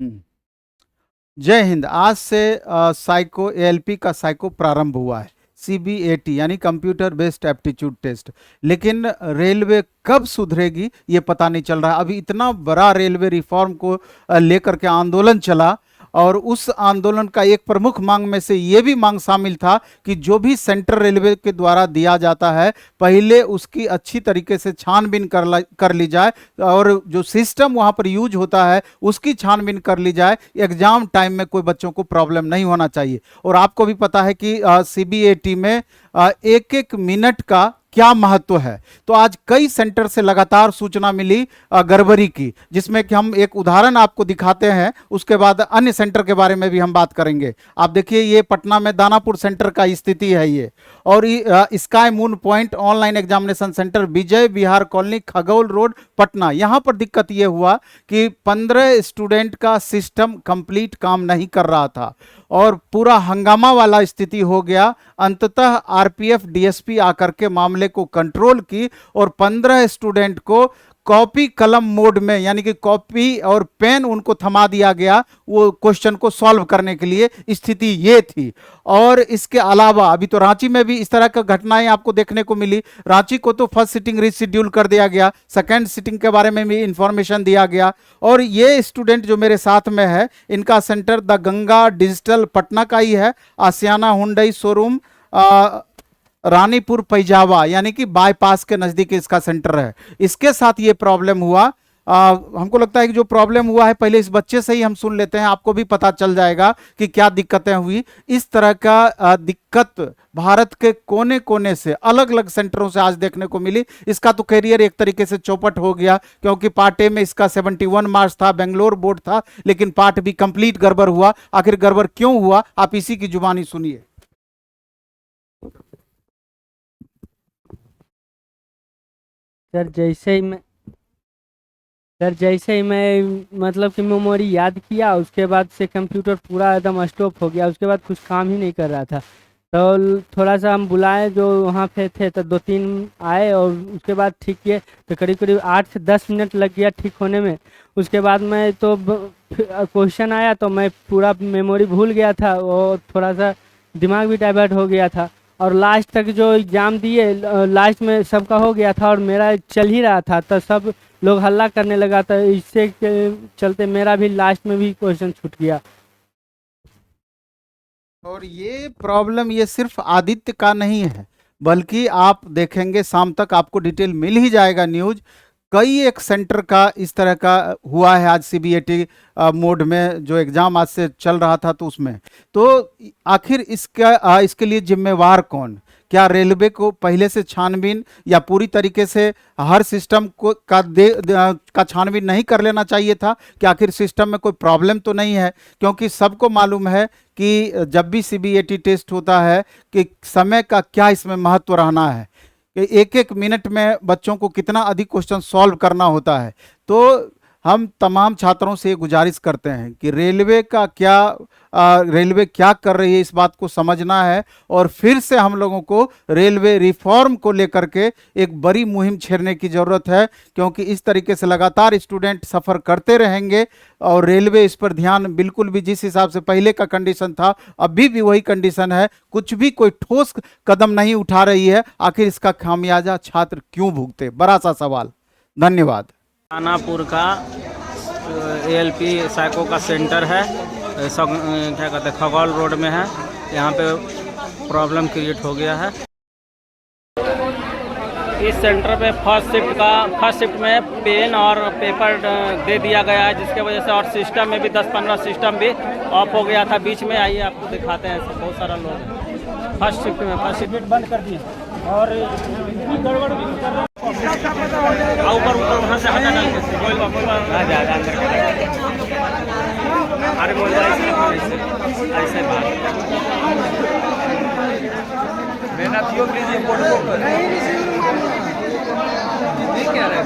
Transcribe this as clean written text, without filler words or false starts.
हम्म। जय हिंद। आज से साइको एएलपी का साइको प्रारंभ हुआ है, सीबीएटी यानी कंप्यूटर बेस्ड एप्टीट्यूड टेस्ट। लेकिन रेलवे कब सुधरेगी ये पता नहीं चल रहा। अभी इतना बड़ा रेलवे रिफॉर्म को लेकर के आंदोलन चला, और उस आंदोलन का एक प्रमुख मांग में से ये भी मांग शामिल था कि जो भी सेंट्रल रेलवे के द्वारा दिया जाता है, पहले उसकी अच्छी तरीके से छानबीन कर ली जाए, और जो सिस्टम वहां पर यूज होता है उसकी छानबीन कर ली जाए। एग्जाम टाइम में कोई बच्चों को प्रॉब्लम नहीं होना चाहिए। और आपको भी पता है कि सीबीएटी में एक एक मिनट का क्या महत्व है। तो आज कई सेंटर से लगातार सूचना मिली गड़बड़ी की, जिसमें कि हम एक उदाहरण आपको दिखाते हैं, उसके बाद अन्य सेंटर के बारे में भी हम बात करेंगे। आप देखिए, ये पटना में दानापुर सेंटर का स्थिति है ये। और sky moon point online examination centre, Vijay Vihar colony, Khagaul road, Patna. यहां पर दिक्कत ये हुआ कि 15 स्टूडेंट का सिस्टम कंप्लीट काम नहीं कर रहा था और पूरा हंगामा वाला स्थिति हो गया। अंततः आरपीएफ डीएसपी आकर के मामले को कंट्रोल की और 15 स्टूडेंट को कॉपी कलम मोड में, यानी कि कॉपी और पेन उनको थमा दिया गया वो क्वेश्चन को सॉल्व करने के लिए। स्थिति ये थी। और इसके अलावा अभी तो रांची में भी इस तरह का घटनाएं आपको देखने को मिली। रांची को तो फर्स्ट सिटिंग रिशेड्यूल कर दिया गया, सेकेंड सिटिंग के बारे में भी इंफॉर्मेशन दिया गया। और ये स्टूडेंट जो मेरे साथ में है, इनका centre the Ganga digital Patna का ही है। आसियाना हुंडई शोरूम रानीपुर पैजावा यानी कि बाईपास के नजदीक इसका सेंटर है। इसके साथ ये प्रॉब्लम हुआ। हमको लगता है कि जो प्रॉब्लम हुआ है, पहले इस बच्चे से ही हम सुन लेते हैं, आपको भी पता चल जाएगा कि क्या दिक्कतें हुई। इस तरह का दिक्कत भारत के कोने कोने से अलग अलग सेंटरों से आज देखने को मिली। इसका तो करियर एक तरीके से चौपट हो गया, क्योंकि पार्ट ए में इसका 71 मार्क्स था, बेंगलोर बोर्ड था, लेकिन पार्ट बी कंप्लीट गड़बड़ हुआ। आखिर गड़बड़ क्यों हुआ, आप इसी की जुबानी सुनिए। सर जैसे ही मैं मतलब कि मेमोरी याद किया, उसके बाद से कंप्यूटर पूरा एकदम स्टॉप हो गया। उसके बाद कुछ काम ही नहीं कर रहा था। तो थोड़ा सा हम बुलाए जो वहाँ पे थे, तो 2-3 आए और उसके बाद ठीक किए। तो करीब करीब 8 से 10 मिनट लग गया ठीक होने में। उसके बाद मैं तो क्वेश्चन आया तो मैं पूरा मेमोरी भूल गया था, और थोड़ा सा दिमाग भी डाइवर्ट हो गया था। और लास्ट तक जो एग्ज़ाम दिए, लास्ट में सबका हो गया था और मेरा चल ही रहा था, तो सब लोग हल्ला करने लगा था। इससे के चलते मेरा भी लास्ट में भी क्वेश्चन छूट गया। और ये प्रॉब्लम ये सिर्फ आदित्य का नहीं है, बल्कि आप देखेंगे शाम तक आपको डिटेल मिल ही जाएगा न्यूज। कई एक सेंटर का इस तरह का हुआ है आज सीबीएटी मोड में, जो एग्जाम आज से चल रहा था तो उसमें। तो आखिर इसके लिए जिम्मेवार कौन? क्या रेलवे को पहले से छानबीन या पूरी तरीके से हर सिस्टम को का छानबीन नहीं कर लेना चाहिए था? कि आखिर सिस्टम में कोई प्रॉब्लम तो नहीं है? क्योंकि सबको मालूम है कि जब भी सीबीएटी टेस्ट होता है कि समय का क्या इसमें महत्व रहना है, कि एक एक मिनट में बच्चों को कितना अधिक क्वेश्चन सॉल्व करना होता है। तो हम तमाम छात्रों से ये गुजारिश करते हैं कि रेलवे क्या कर रही है, इस बात को समझना है। और फिर से हम लोगों को रेलवे रिफॉर्म को लेकर के एक बड़ी मुहिम छेड़ने की ज़रूरत है, क्योंकि इस तरीके से लगातार स्टूडेंट सफ़र करते रहेंगे और रेलवे इस पर ध्यान बिल्कुल भी, जिस हिसाब से पहले का कंडीशन था अभी भी वही कंडीशन है, कुछ भी कोई ठोस कदम नहीं उठा रही है। आखिर इसका खामियाजा छात्र क्यों भुगते? बड़ा सा सवाल। धन्यवाद। दानापुर का एएलपी साइको का सेंटर है, क्या कहते हैं, खगौल रोड में है। यहाँ पे प्रॉब्लम क्रिएट हो गया है। इस सेंटर पे फर्स्ट शिफ्ट में पेन और पेपर दे दिया गया है, जिसके वजह से, और सिस्टम में भी 10-15 सिस्टम भी ऑफ हो गया था बीच में। आइए आपको दिखाते हैं, ऐसे बहुत सारा लोग हैं फर्स्ट शिफ्ट बंद कर दिए और गड़बड़ भी कर रहे हैं। ऊपर वहाँ से हटा डाल के अरे बोल ऐसे बात मेहनतियों के लिए क्या रहे